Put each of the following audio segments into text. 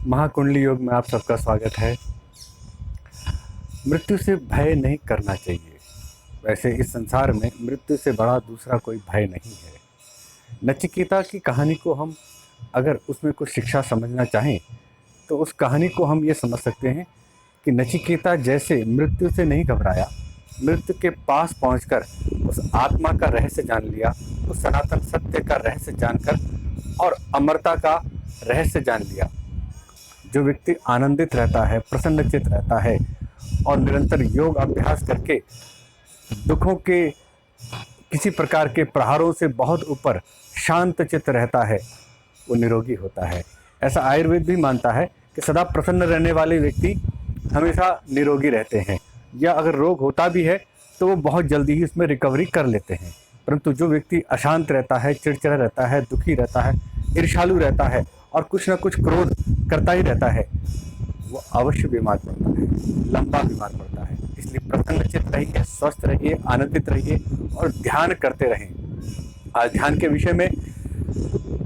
महाकुंडली योग में आप सबका स्वागत है। मृत्यु से भय नहीं करना चाहिए। वैसे इस संसार में मृत्यु से बड़ा दूसरा कोई भय नहीं है। नचिकेता की कहानी को हम अगर उसमें कुछ शिक्षा समझना चाहें तो उस कहानी को हम ये समझ सकते हैं कि नचिकेता जैसे मृत्यु से नहीं घबराया, मृत्यु के पास पहुंचकर उस आत्मा का रहस्य जान लिया, उस सनातन सत्य का रहस्य जानकर और अमरता का रहस्य जान लिया। जो व्यक्ति आनंदित रहता है, प्रसन्नचित रहता है और निरंतर योग अभ्यास करके दुखों के किसी प्रकार के प्रहारों से बहुत ऊपर शांत चित्त रहता है, वो निरोगी होता है। ऐसा आयुर्वेद भी मानता है कि सदा प्रसन्न रहने वाले व्यक्ति हमेशा निरोगी रहते हैं, या अगर रोग होता भी है तो वो बहुत जल्दी ही उसमें रिकवरी कर लेते हैं। परंतु जो व्यक्ति अशांत रहता है, चिड़चिड़ा रहता है, दुखी रहता है, ईर्ष्यालु रहता है और कुछ ना कुछ क्रोध करता ही रहता है, वो अवश्य बीमार पड़ता है, लंबा बीमार पड़ता है। इसलिए प्रसन्नचित रहिए, स्वस्थ रहिए, आनंदित रहिए और ध्यान करते रहें। आज ध्यान के विषय में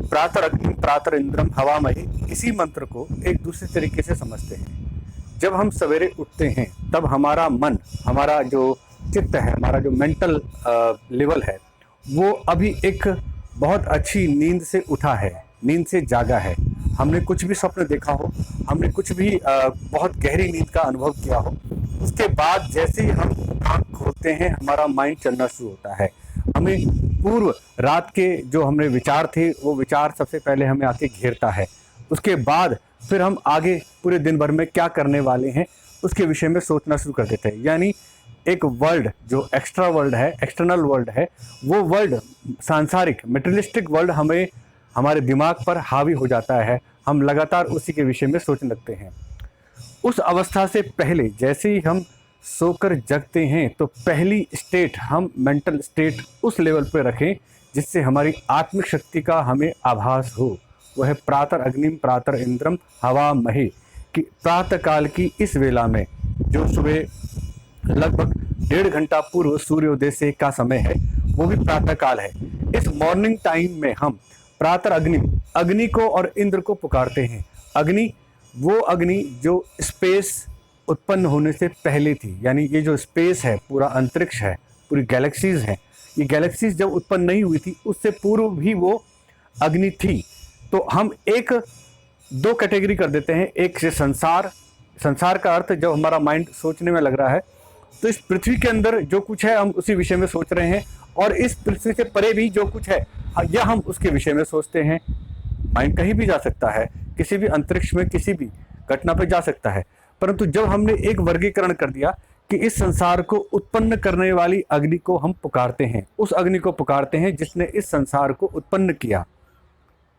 प्रातः अग्निम प्रातः इंद्रम हवामहि, इसी मंत्र को एक दूसरे तरीके से समझते हैं। जब हम सवेरे उठते हैं तब हमारा मन, हमारा जो चित्त है, हमारा जो मेंटल लेवल है, वो अभी एक बहुत अच्छी नींद से उठा है, नींद से जागा है। हमने कुछ भी स्वप्न देखा हो, हमने कुछ भी बहुत गहरी नींद का अनुभव किया हो, उसके बाद जैसे ही हम आँख खोलते हैं हमारा माइंड चलना शुरू होता है। हमें पूर्व रात के जो हमने विचार थे वो विचार सबसे पहले हमें आके घेरता है। उसके बाद फिर हम आगे पूरे दिन भर में क्या करने वाले हैं उसके विषय में सोचना शुरू कर देते हैं। यानी एक वर्ल्ड जो एक्स्ट्रा वर्ल्ड है, एक्सटर्नल वर्ल्ड है, वो वर्ल्ड सांसारिक मेटेरियलिस्टिक वर्ल्ड हमें हमारे दिमाग पर हावी हो जाता है। हम लगातार उसी के विषय में सोचने लगते हैं। उस अवस्था से पहले जैसे ही हम सोकर जगते हैं तो पहली स्टेट, हम मेंटल स्टेट उस लेवल पर रखें जिससे हमारी आत्मिक शक्ति का हमें आभास हो। वह है प्रातः अग्निम प्रातः इंद्रम हवामहि कि प्रातः काल की इस वेला में, जो सुबह लगभग 1.5 घंटा पूर्व सूर्योदय से का समय है, वो भी प्रातः काल है। इस मॉर्निंग टाइम में हम प्रातः अग्नि को और इंद्र को पुकारते हैं। अग्नि, वो अग्नि जो स्पेस उत्पन्न होने से पहले थी, यानी ये जो स्पेस है, पूरा अंतरिक्ष है, पूरी गैलेक्सीज है, ये गैलेक्सीज जब उत्पन्न नहीं हुई थी उससे पूर्व भी वो अग्नि थी। तो हम एक दो कैटेगरी कर देते हैं। एक से संसार का अर्थ जब हमारा माइंड सोचने में लग रहा है तो इस पृथ्वी के अंदर जो कुछ है हम उसी विषय में सोच रहे हैं, और इस पृथ्वी से परे भी जो कुछ है या हम उसके विषय में सोचते हैं। माइंड कहीं भी जा सकता है, किसी भी अंतरिक्ष में किसी भी घटना पर जा सकता है। परंतु जब हमने एक वर्गीकरण कर दिया कि इस संसार को उत्पन्न करने वाली अग्नि को हम पुकारते हैं, उस अग्नि को पुकारते हैं जिसने इस संसार को उत्पन्न किया,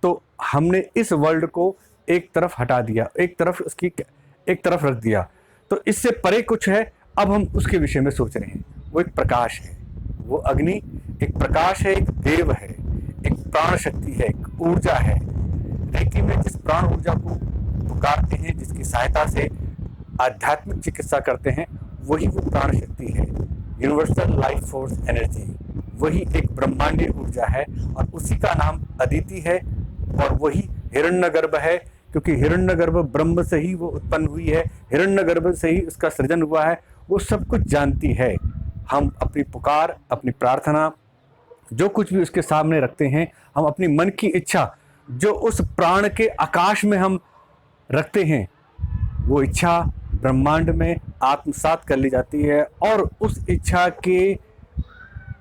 तो हमने इस वर्ल्ड को एक तरफ हटा दिया, एक तरफ रख दिया। तो इससे परे कुछ है, अब हम उसके विषय में सोच रहे हैं। वो एक प्रकाश है, वो अग्नि एक प्रकाश है, एक देव है, एक प्राण शक्ति है, एक ऊर्जा है। रेकी में जिस प्राण ऊर्जा को पुकारते हैं, जिसकी सहायता से आध्यात्मिक चिकित्सा करते हैं, वही वो प्राण शक्ति है, यूनिवर्सल लाइफ फोर्स एनर्जी। वही एक ब्रह्मांडीय ऊर्जा है और उसी का नाम अदिति है, और वही हिरण्यगर्भ है, क्योंकि हिरण्यगर्भ ब्रह्म से ही वो उत्पन्न हुई है, हिरण्यगर्भ से ही उसका सृजन हुआ है। वो सब कुछ जानती है। हम अपनी पुकार, अपनी प्रार्थना, जो कुछ भी उसके सामने रखते हैं, हम अपनी मन की इच्छा जो उस प्राण के आकाश में हम रखते हैं, वो इच्छा ब्रह्मांड में आत्मसात कर ली जाती है। और उस इच्छा के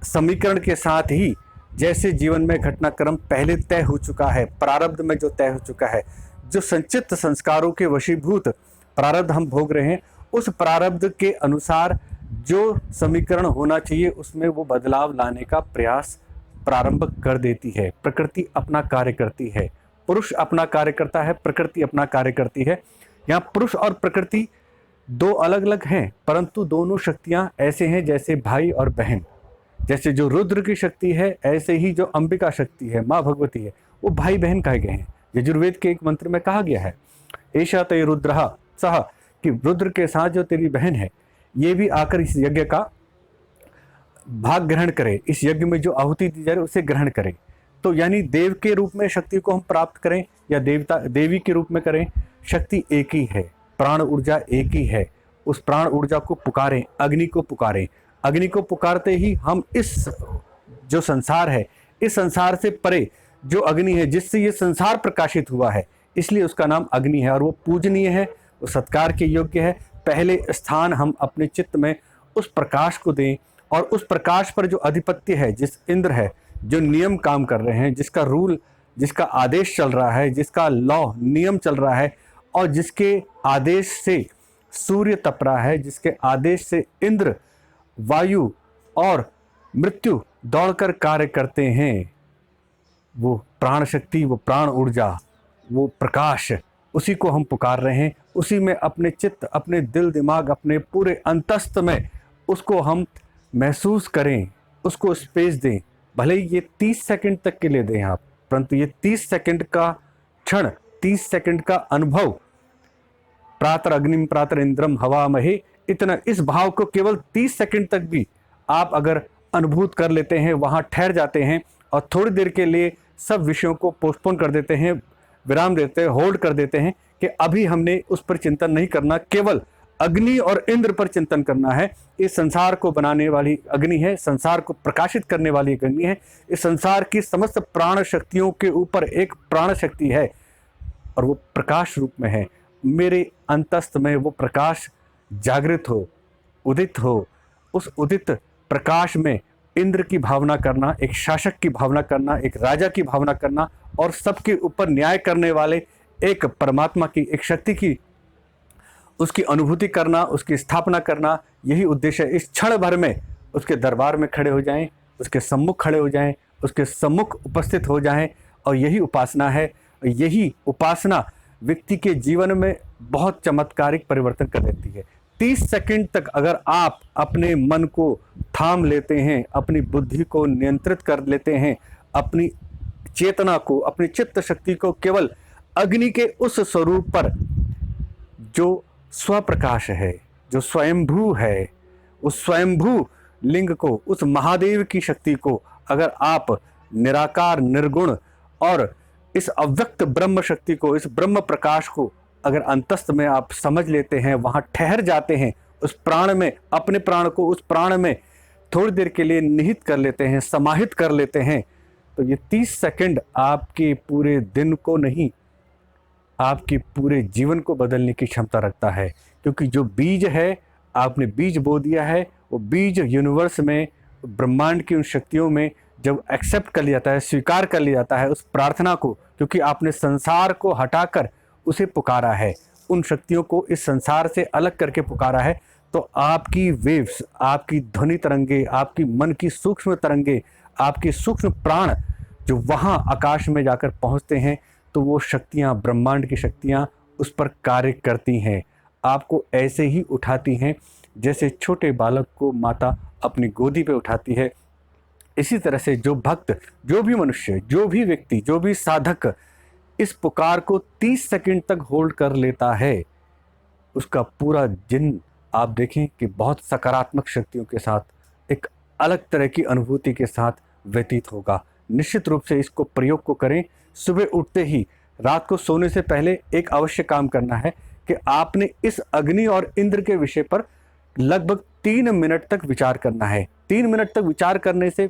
समीकरण के साथ ही जैसे जीवन में घटनाक्रम पहले तय हो चुका है, प्रारब्ध में जो तय हो चुका है, जो संचित संस्कारों के वशीभूत प्रारब्ध हम भोग रहे हैं, उस प्रारब्ध के अनुसार जो समीकरण होना चाहिए उसमें वो बदलाव लाने का प्रयास प्रारंभ कर देती है। प्रकृति अपना कार्य करती है, पुरुष अपना कार्य करता है, प्रकृति अपना कार्य करती है। यहाँ पुरुष और प्रकृति दो अलग अलग हैं, परंतु दोनों शक्तियाँ ऐसे हैं जैसे भाई और बहन। जैसे जो रुद्र की शक्ति है, ऐसे ही जो अंबिका शक्ति है, माँ भगवती है, वो भाई बहन कहे गए हैं। यजुर्वेद के एक मंत्र में कहा गया है, ऐशा तय रुद्रः सह, कि रुद्र के साथ जो तेरी बहन है ये भी आकर इस यज्ञ का भाग ग्रहण करे, इस यज्ञ में जो आहुति दी जा रही है उसे ग्रहण करे। तो यानी देव के रूप में शक्ति को हम प्राप्त करें या देवी के रूप में करें, शक्ति एक ही है, प्राण ऊर्जा एक ही है। उस प्राण ऊर्जा को पुकारें, अग्नि को पुकारें। अग्नि को पुकारते ही हम इस जो संसार है, इस संसार से परे जो अग्नि है जिससे ये संसार प्रकाशित हुआ है, इसलिए उसका नाम अग्नि है और वो पूजनीय है, वो सत्कार के योग्य है। पहले स्थान हम अपने चित्त में उस प्रकाश को दें और उस प्रकाश पर जो अधिपत्य है, जिस इंद्र है, जो नियम काम कर रहे हैं, जिसका रूल, जिसका आदेश चल रहा है, जिसका लॉ नियम चल रहा है और जिसके आदेश से सूर्य तप रहा है, जिसके आदेश से इंद्र, वायु और मृत्यु दौड़कर कार्य करते हैं, वो प्राण शक्ति, वो प्राण ऊर्जा, वो प्रकाश, उसी को हम पुकार रहे हैं। उसी में अपने चित्त, अपने दिल दिमाग, अपने पूरे अंतस्थ में उसको हम महसूस करें, उसको स्पेस दें। भले ही ये 30 सेकंड तक के लिए दें आप, परंतु ये 30 सेकंड का क्षण, 30 सेकंड का अनुभव, प्रातर अग्निम प्रातर इंद्रम हवामहे, इतना इस भाव को केवल 30 सेकंड तक भी आप अगर अनुभूत कर लेते हैं, वहाँ ठहर जाते हैं और थोड़ी देर के लिए सब विषयों को पोस्टपोन कर देते हैं, विराम देते हैं, होल्ड कर देते हैं कि अभी हमने उस पर चिंतन नहीं करना, केवल अग्नि और इंद्र पर चिंतन करना है। इस संसार को बनाने वाली अग्नि है, संसार को प्रकाशित करने वाली अग्नि है, इस संसार की समस्त प्राण शक्तियों के ऊपर एक प्राण शक्ति है और वो प्रकाश रूप में है। मेरे अंतस्थ में वो प्रकाश जागृत हो, उदित हो। उस उदित प्रकाश में इंद्र की भावना करना, एक शासक की भावना करना, एक राजा की भावना करना और सबके ऊपर न्याय करने वाले एक परमात्मा की, एक शक्ति की, उसकी अनुभूति करना, उसकी स्थापना करना, यही उद्देश्य है। इस क्षण भर में उसके दरबार में खड़े हो जाएं, उसके सम्मुख खड़े हो जाएं, उसके सम्मुख उपस्थित हो जाएं और यही उपासना है। यही उपासना व्यक्ति के जीवन में बहुत चमत्कारिक परिवर्तन कर देती है। 30 सेकंड तक अगर आप अपने मन को थाम लेते हैं, अपनी बुद्धि को नियंत्रित कर लेते हैं, अपनी चेतना को, अपनी चित्त शक्ति को केवल अग्नि के उस स्वरूप पर जो स्वप्रकाश है, जो स्वयंभू है, उस स्वयंभू लिंग को, उस महादेव की शक्ति को अगर आप निराकार, निर्गुण और इस अव्यक्त ब्रह्म शक्ति को, इस ब्रह्म प्रकाश को अगर अंतस्थ में आप समझ लेते हैं, वहाँ ठहर जाते हैं, उस प्राण में, अपने प्राण को उस प्राण में थोड़ी देर के लिए निहित कर लेते हैं, समाहित कर लेते हैं, तो ये 30 सेकंड आपके पूरे दिन को नहीं, आपके पूरे जीवन को बदलने की क्षमता रखता है। क्योंकि जो बीज है, आपने बीज बो दिया है, वो बीज यूनिवर्स में, ब्रह्मांड की उन शक्तियों में जब एक्सेप्ट कर लिया जाता है, स्वीकार कर लिया जाता है उस प्रार्थना को, क्योंकि आपने संसार को हटाकर उसे पुकारा है, उन शक्तियों को इस संसार से अलग करके पुकारा है, तो आपकी वेव्स, आपकी ध्वनि तरंगे, आपकी मन की सूक्ष्म तरंगे, आपके सूक्ष्म प्राण जो वहाँ आकाश में जाकर पहुँचते हैं, तो वो शक्तियाँ, ब्रह्मांड की शक्तियाँ उस पर कार्य करती हैं, आपको ऐसे ही उठाती हैं जैसे छोटे बालक को माता अपनी गोदी पे उठाती है। इसी तरह से जो भक्त, जो भी मनुष्य, जो भी व्यक्ति, जो भी साधक इस पुकार को 30 सेकंड तक होल्ड कर लेता है, उसका पूरा दिन आप देखें कि बहुत सकारात्मक शक्तियों के साथ, एक अलग तरह की अनुभूति के साथ व्यतीत होगा। निश्चित रूप से इसको प्रयोग को करें। सुबह उठते ही, रात को सोने से पहले एक अवश्य काम करना है कि आपने इस अग्नि और इंद्र के विषय पर लगभग 3 मिनट तक विचार करना है। 3 मिनट तक विचार करने से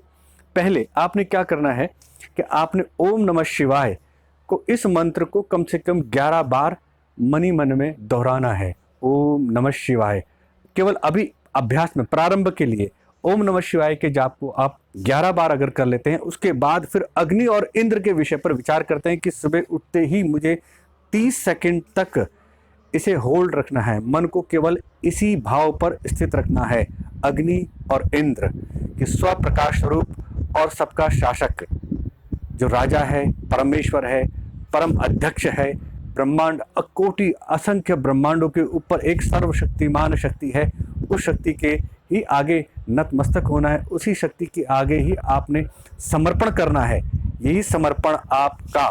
पहले आपने क्या करना है कि आपने ओम नमः शिवाय को, इस मंत्र को कम से कम 11 बार मनी मन में दोहराना है। ओम नमः शिवाय, केवल अभी अभ्यास में, प्रारंभ के लिए ओम नमः शिवाय के जाप को आप 11 बार अगर कर लेते हैं, उसके बाद फिर अग्नि और इंद्र के विषय पर विचार करते हैं कि सुबह उठते ही मुझे 30 सेकंड तक इसे होल्ड रखना है, मन को केवल इसी भाव पर स्थित रखना है। अग्नि और इंद्र कि स्वप्रकाश स्वरूप और सबका शासक, जो राजा है, परमेश्वर है, परम अध्यक्ष है, ब्रह्मांड, अकोटि असंख्य ब्रह्मांडों के ऊपर एक सर्वशक्तिमान शक्ति है, उस शक्ति के ही आगे नतमस्तक होना है, उसी शक्ति के आगे ही आपने समर्पण करना है। यही समर्पण आपका,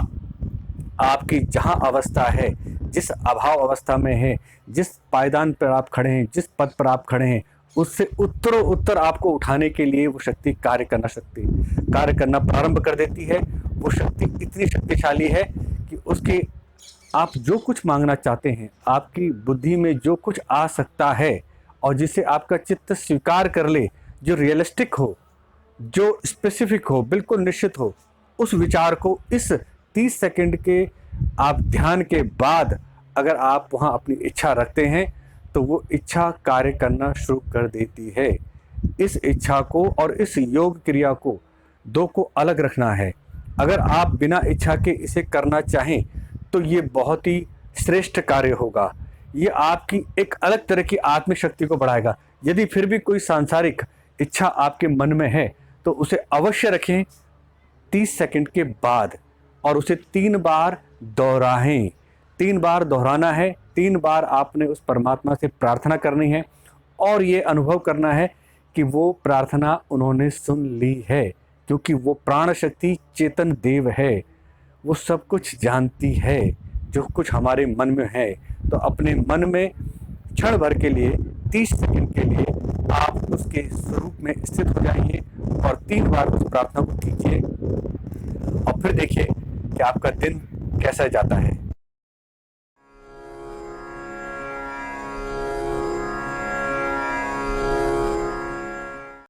आपकी जहाँ अवस्था है, जिस अभाव अवस्था में है, जिस पायदान पर आप खड़े हैं, जिस पद पर आप खड़े हैं, उससे उत्तरों उत्तर आपको उठाने के लिए वो शक्ति कार्य करना प्रारंभ कर देती है। वो शक्ति इतनी शक्तिशाली है कि उसके आप जो कुछ मांगना चाहते हैं, आपकी बुद्धि में जो कुछ आ सकता है और जिसे आपका चित्त स्वीकार कर ले, जो रियलिस्टिक हो, जो स्पेसिफिक हो, बिल्कुल निश्चित हो, उस विचार को इस 30 सेकंड के आप ध्यान के बाद अगर आप वहाँ अपनी इच्छा रखते हैं तो वो इच्छा कार्य करना शुरू कर देती है। इस इच्छा को और इस योग क्रिया को दो को अलग रखना है। अगर आप बिना इच्छा के इसे करना चाहें तो ये बहुत ही श्रेष्ठ कार्य होगा। ये आपकी एक अलग तरह की आत्मिक शक्ति को बढ़ाएगा। यदि फिर भी कोई सांसारिक इच्छा आपके मन में है तो उसे अवश्य रखें 30 सेकंड के बाद और उसे 3 बार दोहराएं। 3 बार दोहराना है, 3 बार आपने उस परमात्मा से प्रार्थना करनी है और ये अनुभव करना है कि वो प्रार्थना उन्होंने सुन ली है, क्योंकि वो प्राण शक्ति चेतन देव है। वो सब कुछ जानती है जो कुछ हमारे मन में है। तो अपने मन में क्षण भर के लिए 30 सेकंड के लिए आप उसके स्वरूप में स्थित हो जाइए और 3 बार उस प्रार्थना को कीजिए और फिर देखिए कि आपका दिन कैसा जाता है।